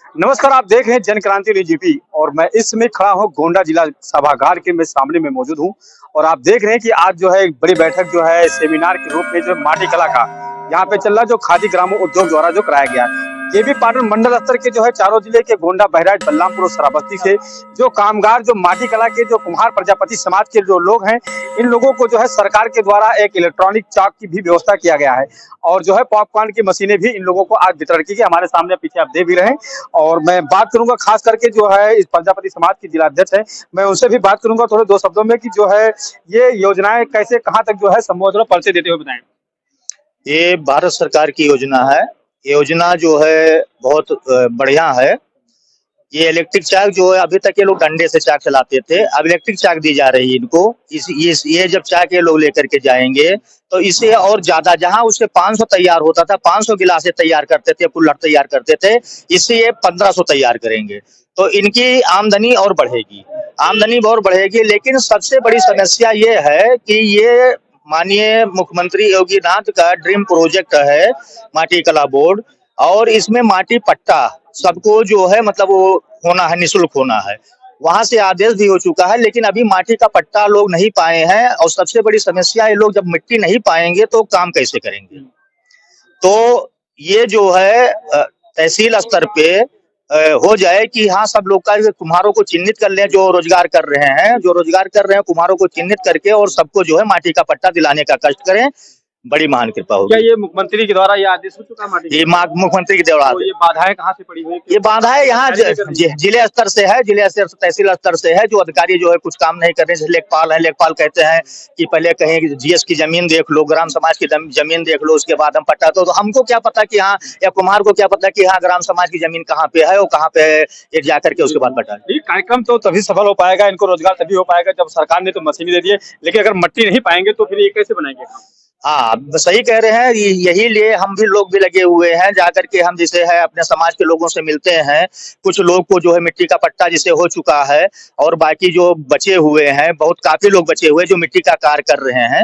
नमस्कार, आप देख रहे हैं जन क्रांति न्यूज़ जीपी और मैं इस समय खड़ा हूँ गोंडा जिला सभागार के मैं सामने में मौजूद हूँ। और आप देख रहे हैं कि आज जो है एक बड़ी बैठक जो है सेमिनार के रूप में जो है माटी कला का यहाँ पे चल रहा है, जो खादी ग्रामो उद्योग द्वारा जो कराया गया है। ये भी पाटन मंडल स्तर के जो है चारों जिले के गोंडा, बहराइच, बलरामपुर और श्रावस्ती से जो कामगार, जो माटी कला के जो कुम्हार प्रजापति समाज के जो लोग हैं, इन लोगों को जो है सरकार के द्वारा एक इलेक्ट्रॉनिक चाक की भी व्यवस्था किया गया है। और जो है पॉपकॉर्न की मशीनें भी इन लोगों को आज वितरण की गई। हमारे सामने पीछे आप देख भी रहे हैं। और मैं बात करूंगा खास करके जो है इस प्रजापति समाज के जिलाध्यक्ष है, मैं उनसे भी बात करूंगा थोड़े दो शब्दों में कि जो है ये योजनाएं कैसे कहाँ तक जो है संबोधन परिचय देते हुए बताएं। ये भारत सरकार की योजना है। योजना जो है बहुत बढ़िया है। ये इलेक्ट्रिक चाक जो है, अभी तक ये लोग डंडे से चाक चलाते थे, अब इलेक्ट्रिक चाक दी जा रही है इनको। ये जब चाक ये लोग लेकर के जाएंगे तो इससे और ज्यादा, जहां उससे 500 तैयार होता था, 500 गिलासे तैयार करते थे, कुल्हड़ तैयार करते थे, इससे ये 1500 तैयार करेंगे। तो इनकी आमदनी और बढ़ेगी, आमदनी और बढ़ेगी। लेकिन सबसे बड़ी समस्या ये है कि ये माननीय मुख्यमंत्री योगी नाथ का ड्रीम प्रोजेक्ट है माटी कला बोर्ड, और इसमें माटी पट्टा सबको जो है मतलब वो होना है, निःशुल्क होना है। वहां से आदेश भी हो चुका है, लेकिन अभी माटी का पट्टा लोग नहीं पाए हैं। और सबसे बड़ी समस्या ये लोग जब मिट्टी नहीं पाएंगे तो काम कैसे करेंगे। तो ये जो है तहसील स्तर पे हो जाए कि हाँ, सब लोग का कुम्हारों को चिन्हित कर लें, जो रोजगार कर रहे हैं, कुम्हारों को चिन्हित करके और सबको जो है माटी का पट्टा दिलाने का कष्ट करें। बड़ी महान कृपा क्या होगी। ये मुख्यमंत्री के द्वारा ये आदेश हो चुका है माटी ये मुख्यमंत्री के द्वारा तो ये बाधाएं कहाँ से पड़ी हुई है? ये बाधाएं यहाँ जिले स्तर से है, जिले स्तर से तहसील स्तर से है। जो अधिकारी जो है कुछ काम नहीं कर रहे, जैसे लेखपाल है, लेखपाल कहते हैं कि पहले कहीं जीएस की जमीन देख लो, ग्राम समाज की जमीन देख लो, उसके बाद हम पट्टा। तो हमको क्या पता कि हाँ, या कुम्हार को क्या पता कि हाँ ग्राम समाज की जमीन कहाँ पे है और कहाँ पे है, ये जाकर के उसके बाद पट्टा। ये कार्यक्रम तो तभी सफल हो पाएगा, इनको रोजगार तभी हो पाएगा जब सरकार ने तो मशीन दे दी है, लेकिन अगर मिट्टी नहीं पाएंगे तो फिर ये कैसे बनाएंगे? हाँ, सही कह रहे हैं। यही लिए हम भी लोग भी लगे हुए हैं, जाकर के हम जैसे है अपने समाज के लोगों से मिलते हैं। कुछ लोग को जो है मिट्टी का पट्टा जिसे हो चुका है, और बाकी जो बचे हुए हैं, बहुत काफी लोग बचे हुए जो मिट्टी का कार्य कर रहे हैं,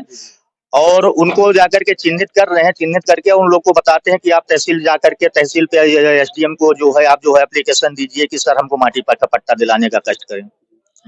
और उनको जाकर के चिन्हित कर रहे हैं। चिन्हित करके उन लोग को बताते हैं कि आप तहसील जाकर के, तहसील पे एसडीएम को जो है आप जो है एप्लीकेशन दीजिए कि सर हमको माटी का पट्टा दिलाने का कष्ट करें।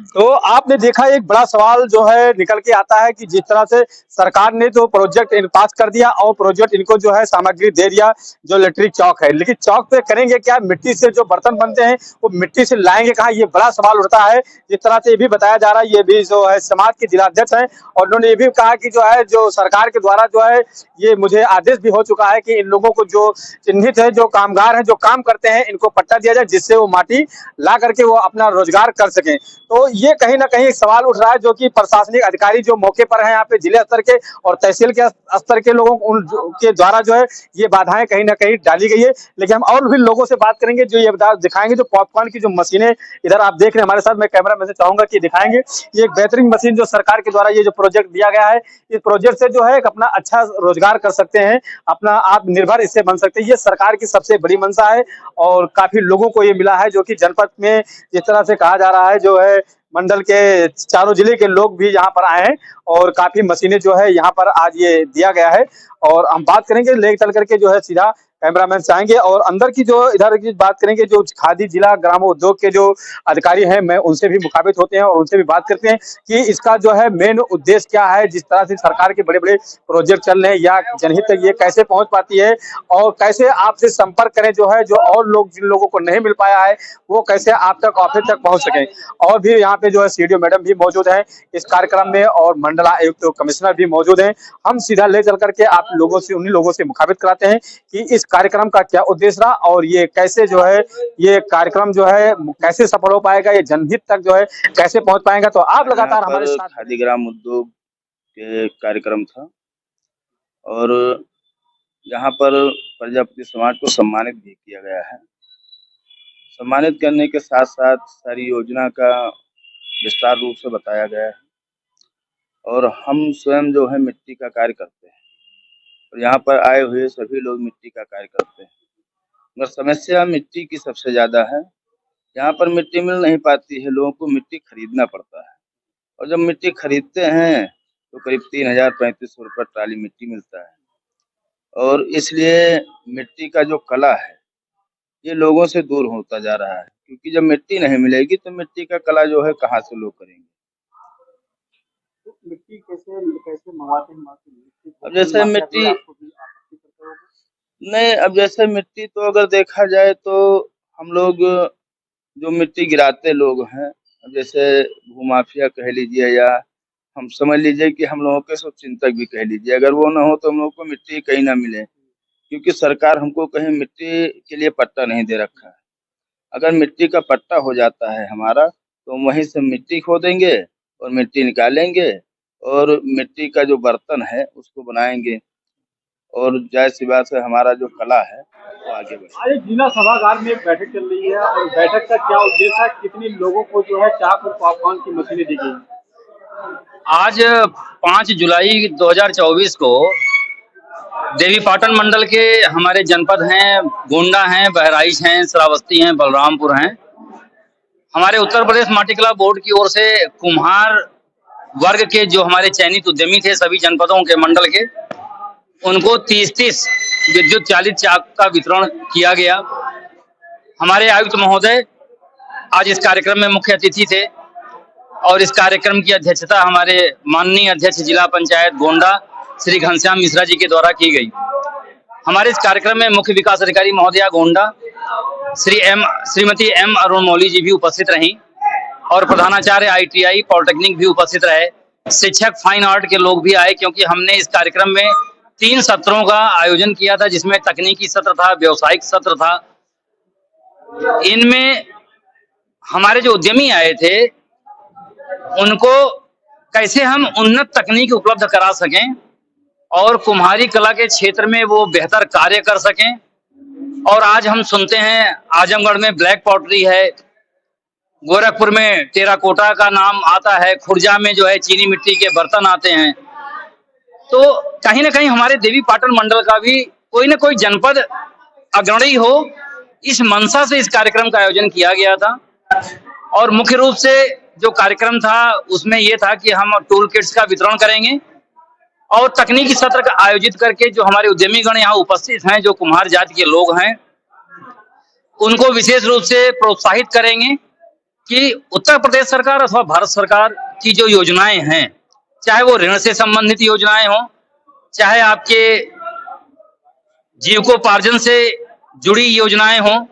तो आपने देखा एक बड़ा सवाल जो है निकल के आता है कि जिस तरह से सरकार ने तो प्रोजेक्ट पास कर दिया और प्रोजेक्ट इनको जो है सामग्री दे दिया, जो इलेक्ट्रिक चौक है, लेकिन चौक पे करेंगे क्या? मिट्टी से जो बर्तन बनते हैं वो मिट्टी से लाएंगे कहाँ? ये बड़ा सवाल उठता है। जिस तरह से ये भी बताया जा रहा है, ये भी जो है समाज के जिलाध्यक्ष है और उन्होंने ये भी कहा कि जो है जो सरकार के द्वारा जो है ये मुझे आदेश भी हो चुका है कि इन लोगों को जो चिन्हित है, जो कामगार है, जो काम करते हैं, इनको पट्टा दिया जाए जिससे वो माटी ला करके वो अपना रोजगार कर सकें। तो ये कहीं ना कहीं एक सवाल उठ रहा है, जो कि प्रशासनिक अधिकारी जो मौके पर हैं यहाँ पे जिले स्तर के और तहसील के स्तर के लोगों के द्वारा जो है ये बाधाएं कहीं ना कहीं डाली गई है। लेकिन हम और भी लोगों से बात करेंगे जो ये दिखाएंगे, जो पॉपकॉर्न की जो मशीनें इधर आप देख रहे हैं हमारे साथ, मैं कैमरा मैन से चाहूंगा कि दिखाएंगे। ये एक बेहतरीन मशीन जो सरकार के द्वारा ये जो प्रोजेक्ट दिया गया है, इस प्रोजेक्ट से जो है एक अपना अच्छा रोजगार कर सकते हैं, अपना आत्मनिर्भर इससे बन सकते हैं। ये सरकार की सबसे बड़ी मंशा है और काफी लोगों को ये मिला है, जो कि जनपद में जिस तरह से कहा जा रहा है जो है मंडल के चारों जिले के लोग भी यहाँ पर आए हैं और काफी मशीनें जो है यहाँ पर आज ये दिया गया है। और हम बात करेंगे ले चल करके जो है सीधा कैमरामैन से आएंगे और अंदर की जो इधर की बात करेंगे, जो खादी जिला ग्राम उद्योग के जो अधिकारी हैं, मैं उनसे भी मुखातिब होते हैं और उनसे भी बात करते हैं कि इसका जो है मेन उद्देश्य क्या है। जिस तरह से सरकार के बड़े बड़े प्रोजेक्ट चल रहे हैं या जनहित तक ये कैसे पहुंच पाती है और कैसे आपसे संपर्क करें, जो है जो और लोग जिन लोगों को नहीं मिल पाया है वो कैसे आप तक ऑफिस तक पहुंच सकें। और भी यहाँ पे जो है सीडीओ मैडम भी मौजूद हैं इस कार्यक्रम में और मंडल आयुक्त तो कमिश्नर भी मौजूद हैं। हम सीधा ले चल करके आप लोगों से, उन्हीं लोगों से मुखातिब कराते हैं कि इस कार्यक्रम का क्या उद्देश्य रहा और ये कैसे जो है ये कार्यक्रम जो है कैसे सफल हो पाएगा, ये जनहित तक जो है कैसे पहुंच पाएगा। तो आप लगातार हमारे साथ। खादी ग्राम उद्योग के कार्यक्रम था और यहाँ पर प्रजापति समाज को सम्मानित भी किया गया है। सम्मानित करने के साथ साथ सारी योजना का विस्तार रूप से बताया गया है और हम स्वयं जो है मिट्टी का कार्य करते हैं और यहाँ पर आए हुए सभी लोग मिट्टी का कार्य करते हैं। मगर समस्या मिट्टी की सबसे ज़्यादा है। यहाँ पर मिट्टी मिल नहीं पाती है, लोगों को मिट्टी खरीदना पड़ता है और जब मिट्टी खरीदते हैं तो करीब 3000-3500 रुपये ट्राली मिट्टी मिलता है। और इसलिए मिट्टी का जो कला है ये लोगों से दूर होता जा रहा है, क्योंकि जब मिट्टी नहीं मिलेगी तो मिट्टी का कला जो है कहाँ से लोग करेंगे। तो मिट्टी कैसे कैसे मंगाते हैं मिट्टी अब जैसे मिट्टी नहीं, अब जैसे मिट्टी तो अगर देखा जाए तो हम लोग जो मिट्टी गिराते लोग हैं, अब जैसे भूमाफिया कह लीजिए या हम समझ लीजिए कि हम लोगों के सब चिंतक भी कह लीजिए, अगर वो ना हो तो हम लोग को मिट्टी कहीं ना मिले, क्योंकि सरकार हमको कहीं मिट्टी के लिए पट्टा नहीं दे रखा है। अगर मिट्टी का पट्टा हो जाता है हमारा तो वहीं से मिट्टी खोदेंगे और मिट्टी निकालेंगे और मिट्टी का जो बर्तन है उसको बनाएंगे, और जाहिर सी बात है हमारा जो कला है वो आगे बढ़ेगा। आज जिला सभागार में एक बैठक चल रही है और बैठक का क्या उद्देश्य है, कितने लोगों को जो है चाक और पॉपकॉर्न की मशीनें दी गई? आज 5 जुलाई 2024 को देवीपाटन मंडल के हमारे जनपद हैं, गोंडा हैं, बहराइच हैं, श्रावस्ती हैं, बलरामपुर हैं, हमारे उत्तर प्रदेश माटी कला बोर्ड की ओर से कुम्हार वर्ग के जो हमारे चयनित उद्यमी थे सभी जनपदों के मंडल के, उनको 30-30 विद्युत चालित चाक का वितरण किया गया। हमारे आयुक्त महोदय आज इस कार्यक्रम में मुख्य अतिथि थे और इस कार्यक्रम की अध्यक्षता हमारे माननीय अध्यक्ष जिला पंचायत गोंडा श्री घनश्याम मिश्रा जी के द्वारा की गई। हमारे इस कार्यक्रम में मुख्य विकास अधिकारी महोदया गोंडा श्रीमती एम अरुण मौली जी भी उपस्थित रहीं और प्रधानाचार्य ITI पॉलिटेक्निक भी उपस्थित रहे। शिक्षक फाइन आर्ट के लोग भी आए, क्योंकि हमने इस कार्यक्रम में 3 सत्रों का आयोजन किया था, जिसमें तकनीकी सत्र था, व्यावसायिक सत्र था। इनमें हमारे जो उद्यमी आए थे उनको कैसे हम उन्नत तकनीक उपलब्ध करा सकें और कुम्हारी कला के क्षेत्र में वो बेहतर कार्य कर सकें। और आज हम सुनते हैं आजमगढ़ में ब्लैक पॉटरी है, गोरखपुर में टेराकोटा का नाम आता है, खुर्जा में जो है चीनी मिट्टी के बर्तन आते हैं। तो कहीं ना कहीं हमारे देवीपाटन मंडल का भी कोई ना कोई जनपद अग्रणी हो, इस मंशा से इस कार्यक्रम का आयोजन किया गया था। और मुख्य रूप से जो कार्यक्रम था उसमें यह था कि हम टूल किट्स का वितरण करेंगे और तकनीकी सत्र का आयोजित करके जो हमारे उद्यमीगण यहाँ उपस्थित हैं, जो कुम्हार जाति के लोग हैं, उनको विशेष रूप से प्रोत्साहित करेंगे कि उत्तर प्रदेश सरकार अथवा भारत सरकार की जो योजनाएं हैं, चाहे वो ऋण से संबंधित योजनाएं हो, चाहे आपके जीविकोपार्जन से जुड़ी योजनाएं हो,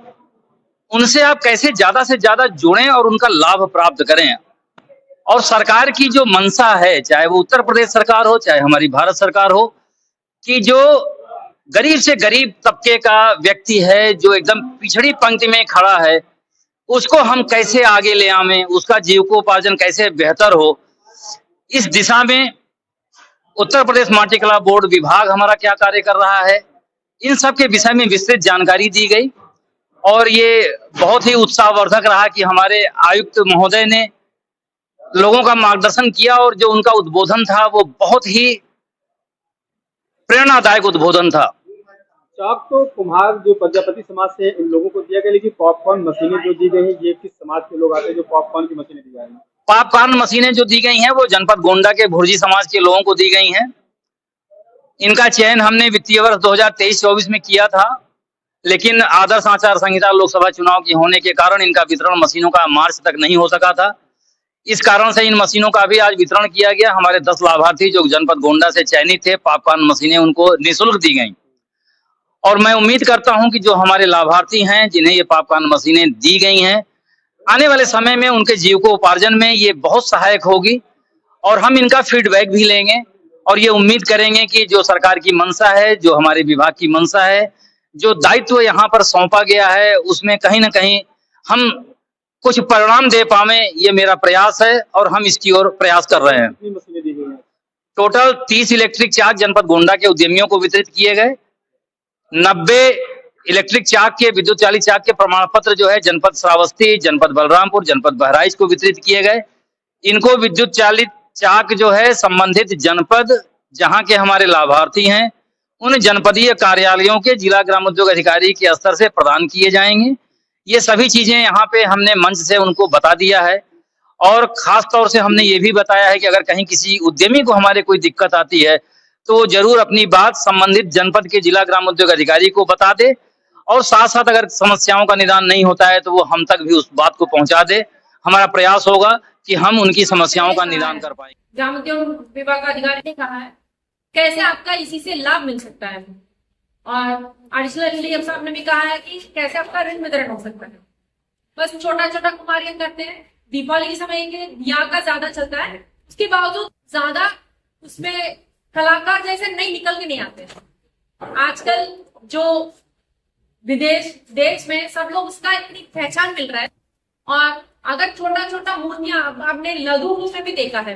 उनसे आप कैसे ज्यादा से ज्यादा जुड़ें और उनका लाभ प्राप्त करें। और सरकार की जो मंशा है, चाहे वो उत्तर प्रदेश सरकार हो चाहे हमारी भारत सरकार हो, कि जो गरीब से गरीब तबके का व्यक्ति है, जो एकदम पिछड़ी पंक्ति में खड़ा है, उसको हम कैसे आगे ले आवें, उसका जीविकोपार्जन कैसे बेहतर हो, इस दिशा में उत्तर प्रदेश माटी कला बोर्ड विभाग हमारा क्या कार्य कर रहा है, इन सब के विषय में विस्तृत जानकारी दी गई। और ये बहुत ही उत्साहवर्धक रहा कि हमारे आयुक्त महोदय ने लोगों का मार्गदर्शन किया और जो उनका उद्बोधन था वो बहुत ही प्रेरणादायक उद्बोधन था। चाक तो कुम्हार जो प्रजापति समाज से इन लोगों को दिया गया, लेकिन पॉपकॉर्न मशीनें जो दी गई है, ये किस समाज के लोग आते हैं जो पॉपकॉर्न की मशीनें दी जा रही हैं? पॉपकॉर्न मशीनें जो दी गई हैं वो जनपद गोंडा के भुर्जी समाज के लोगों को दी गई हैं। इनका चयन हमने वित्तीय वर्ष 2023-24 में किया था, लेकिन आदर्श आचार संहिता लोकसभा चुनाव की होने के कारण इनका वितरण मशीनों का मार्च तक नहीं हो सका था। इस कारण से इन मशीनों का भी आज वितरण किया गया। हमारे 10 लाभार्थी जो जनपद गोंडा से चयनित थे, पॉपकॉर्न मशीनें उनको निःशुल्क दी गई। और मैं उम्मीद करता हूं कि जो हमारे लाभार्थी हैं जिन्हें ये पॉपकॉर्न मशीनें दी गई हैं, आने वाले समय में उनके जीविकोपार्जन में ये बहुत सहायक होगी। और हम इनका फीडबैक भी लेंगे और ये उम्मीद करेंगे कि जो सरकार की मंशा है, जो हमारे विभाग की मंशा है, जो दायित्व यहाँ पर सौंपा गया है, उसमें कहीं ना कहीं हम कुछ परिणाम दे पावे, ये मेरा प्रयास है और हम इसकी ओर प्रयास कर रहे हैं। कितनी मशीनें दी गई हैं? टोटल 30 इलेक्ट्रिक चाक जनपद गोंडा के उद्यमियों को वितरित किए गए। 90 इलेक्ट्रिक चाक के विद्युत चालित चाक के प्रमाण पत्र जो है जनपद श्रावस्ती, जनपद बलरामपुर, जनपद बहराइच को वितरित किए गए। इनको विद्युत चालित चाक जो है संबंधित जनपद जहां के हमारे लाभार्थी हैं, उन जनपदीय कार्यालयों के जिला ग्रामोद्योग अधिकारी के स्तर से प्रदान किए जाएंगे। ये सभी चीजें यहाँ पे हमने मंच से उनको बता दिया है और खास तौर से हमने ये भी बताया है कि अगर कहीं किसी उद्यमी को हमारे कोई दिक्कत आती है तो वो जरूर अपनी बात संबंधित जनपद के जिला ग्रामोद्योग अधिकारी को बता दे और साथ साथ अगर समस्याओं का निदान नहीं होता है तो वो हम तक भी उस बात को पहुंचा दे। हमारा प्रयास होगा कि हम उनकी समस्याओं का निदान कर पाएं। ग्रामोद्योग विभाग का अधिकारी ने कहा है कैसे आपका इसी से लाभ मिल सकता है, और एडिशनल डीएम साहब ने भी कहा है कि कैसे आपका ऋण वितरण हो सकता है। बस छोटा छोटा कुमारियां करते हैं, दीपावली के समय के दिया का ज्यादा चलता है, उसके बावजूद ज्यादा उसमें कलाकार जैसे नहीं निकल के नहीं आते। आजकल जो विदेश देश में सब लोग उसका इतनी पहचान मिल रहा है, और अगर छोटा छोटा मूर्तियां आपने लघु रूप में भी देखा है,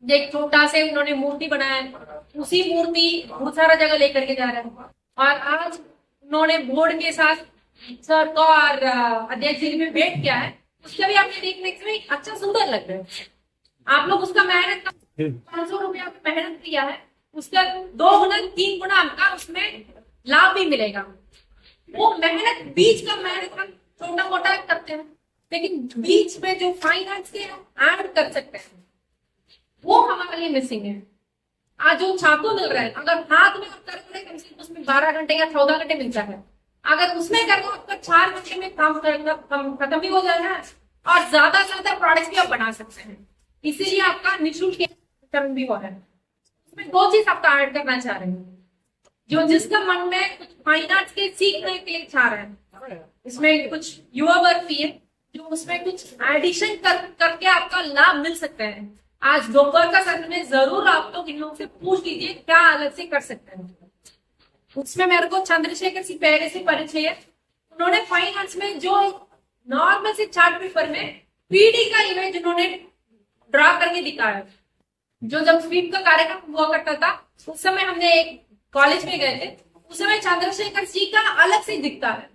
एक छोटा से उन्होंने मूर्ति बनाया है, उसी मूर्ति बहुत सारा जगह लेकर के जा रहे हैं। और आज उन्होंने बोर्ड के साथ सर को और अध्यक्ष जी में भेंट किया है, उसका भी आपने देखने में अच्छा सुंदर लग रहा है। आप लोग उसका मेहनत 500 रुपया मेहनत किया है, उसका 2 गुना 3 गुना आपका उसमें लाभ भी मिलेगा। वो मेहनत बीच का मेहनत हम छोटा मोटा करते हैं, लेकिन बीच में जो फाइनेंस के ऐड कर सकते हैं वो हमारे लिए मिसिंग है। आज जो छात्र मिल रहा है, अगर हाथ में आप कर रहे हैं कम से कम उसमें 12 घंटे या 14 घंटे मिलता है, अगर उसमें कर दो आपका 4 घंटे में काम करना खत्म भी हो जाएगा और ज्यादा से ज्यादा प्रोडक्ट्स भी आप बना सकते हैं। इसीलिए आपका निःशुल्क वितरण भी हो रहा है। इसमें 2 चीज आपका ऐड करना चाह रहे हैं, जो जिसका मन में कुछ फाइन आर्ट्स के सीखने के लिए चाह रहे हैं, इसमें कुछ युवा वर्ग भी है जो उसमें कुछ एडिशन करके आपका लाभ मिल सकता है। आज दोपहर का सत्र में जरूर आप लोग इन लोगों से पूछ लीजिए क्या अलग से कर सकते हैं। उसमें मेरे को चंद्रशेखर सिंह पहले से परिचय है, उन्होंने फाइन आर्ट्स में जो नॉर्मल से चार्ट पेपर में 3D का इमेज उन्होंने ड्रा करके दिखाया। जो जब स्वीप का कार्यक्रम हुआ करता था उस समय हमने एक कॉलेज में गए थे, उस समय चंद्रशेखर सिंह का अलग से दिखता है।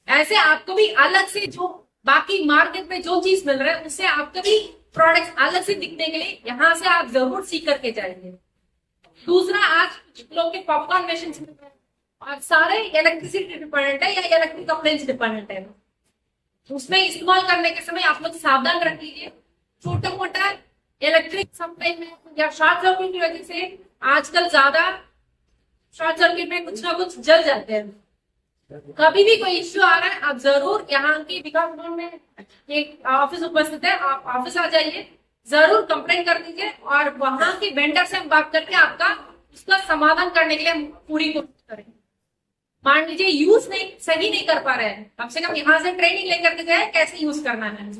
ऐसे आपको भी अलग से जो बाकी मार्केट में जो चीज मिल रहा है उससे आपको भी प्रोडक्ट्स अलग से दिखने के लिए यहाँ से आप जरूर सीख करके जाएंगे। दूसरा, आज कुछ लोग के पॉपकॉर्न मशीन और सारे इलेक्ट्रिसिटी डिपेंडेंट है या इलेक्ट्रिक अप्लायंस डिपेंडेंट है, उसमें इस्तेमाल करने के समय आप लोग सावधान रख लीजिए। छोटा मोटा इलेक्ट्रिक सप्लाई में या शॉर्ट सर्किट की वजह से आजकल ज्यादा शॉर्ट सर्किट में कुछ ना कुछ जल जाते हैं। कभी भी कोई इश्यू आ रहा है आप जरूर यहाँ की विकास भवन में एक ऑफिस उपस्थित है, आप ऑफिस आ जाइए, जरूर कंप्लेन कर दीजिए और वहां के वेंडर से हम बात करके आपका उसका समाधान करने के लिए हम पूरी कोशिश करेंगे। मान लीजिए यूज नहीं सही नहीं कर पा रहे हैं, कम से कम यहाँ से ट्रेनिंग लेकर के जाए कैसे यूज करना है।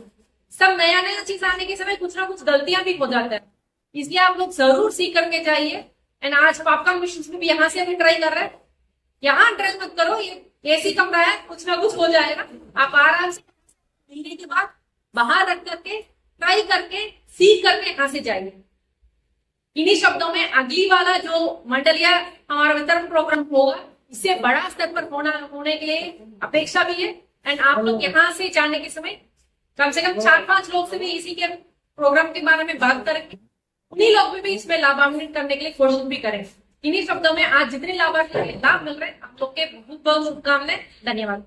सब नया नया चीज आने के समय कुछ ना कुछ गलतियां भी हो जाता है, इसलिए आप लोग जरूर सीख करके जाइए। एंड आज पॉपकॉर्न मशीन में भी यहाँ से अभी ट्राई कर रहे हैं, यहाँ ट्राई मत करो, ये एसी कमरा है, कुछ ना कुछ हो जाएगा। आप आराम से महीने के बाद बाहर रख करके ट्राई करके सीख करके यहाँ से जाइए। इन्हीं शब्दों में अगली वाला जो मंडलीय हमारा वितरण प्रोग्राम होगा इससे बड़ा स्तर पर होने के लिए अपेक्षा भी है। एंड आप लोग यहाँ से जाने के समय कम से कम 4-5 लोग से भी इसी के प्रोग्राम के बारे में बात करेंगे, उन्हीं लोग भी इसमें लाभान्वित करने के लिए कोशिश भी करें। इन्हीं शब्दों में आज जितने लाभार्थी लाभ मिल रहे हैं आप लोग के बहुत बहुत शुभकामनाएं। धन्यवाद।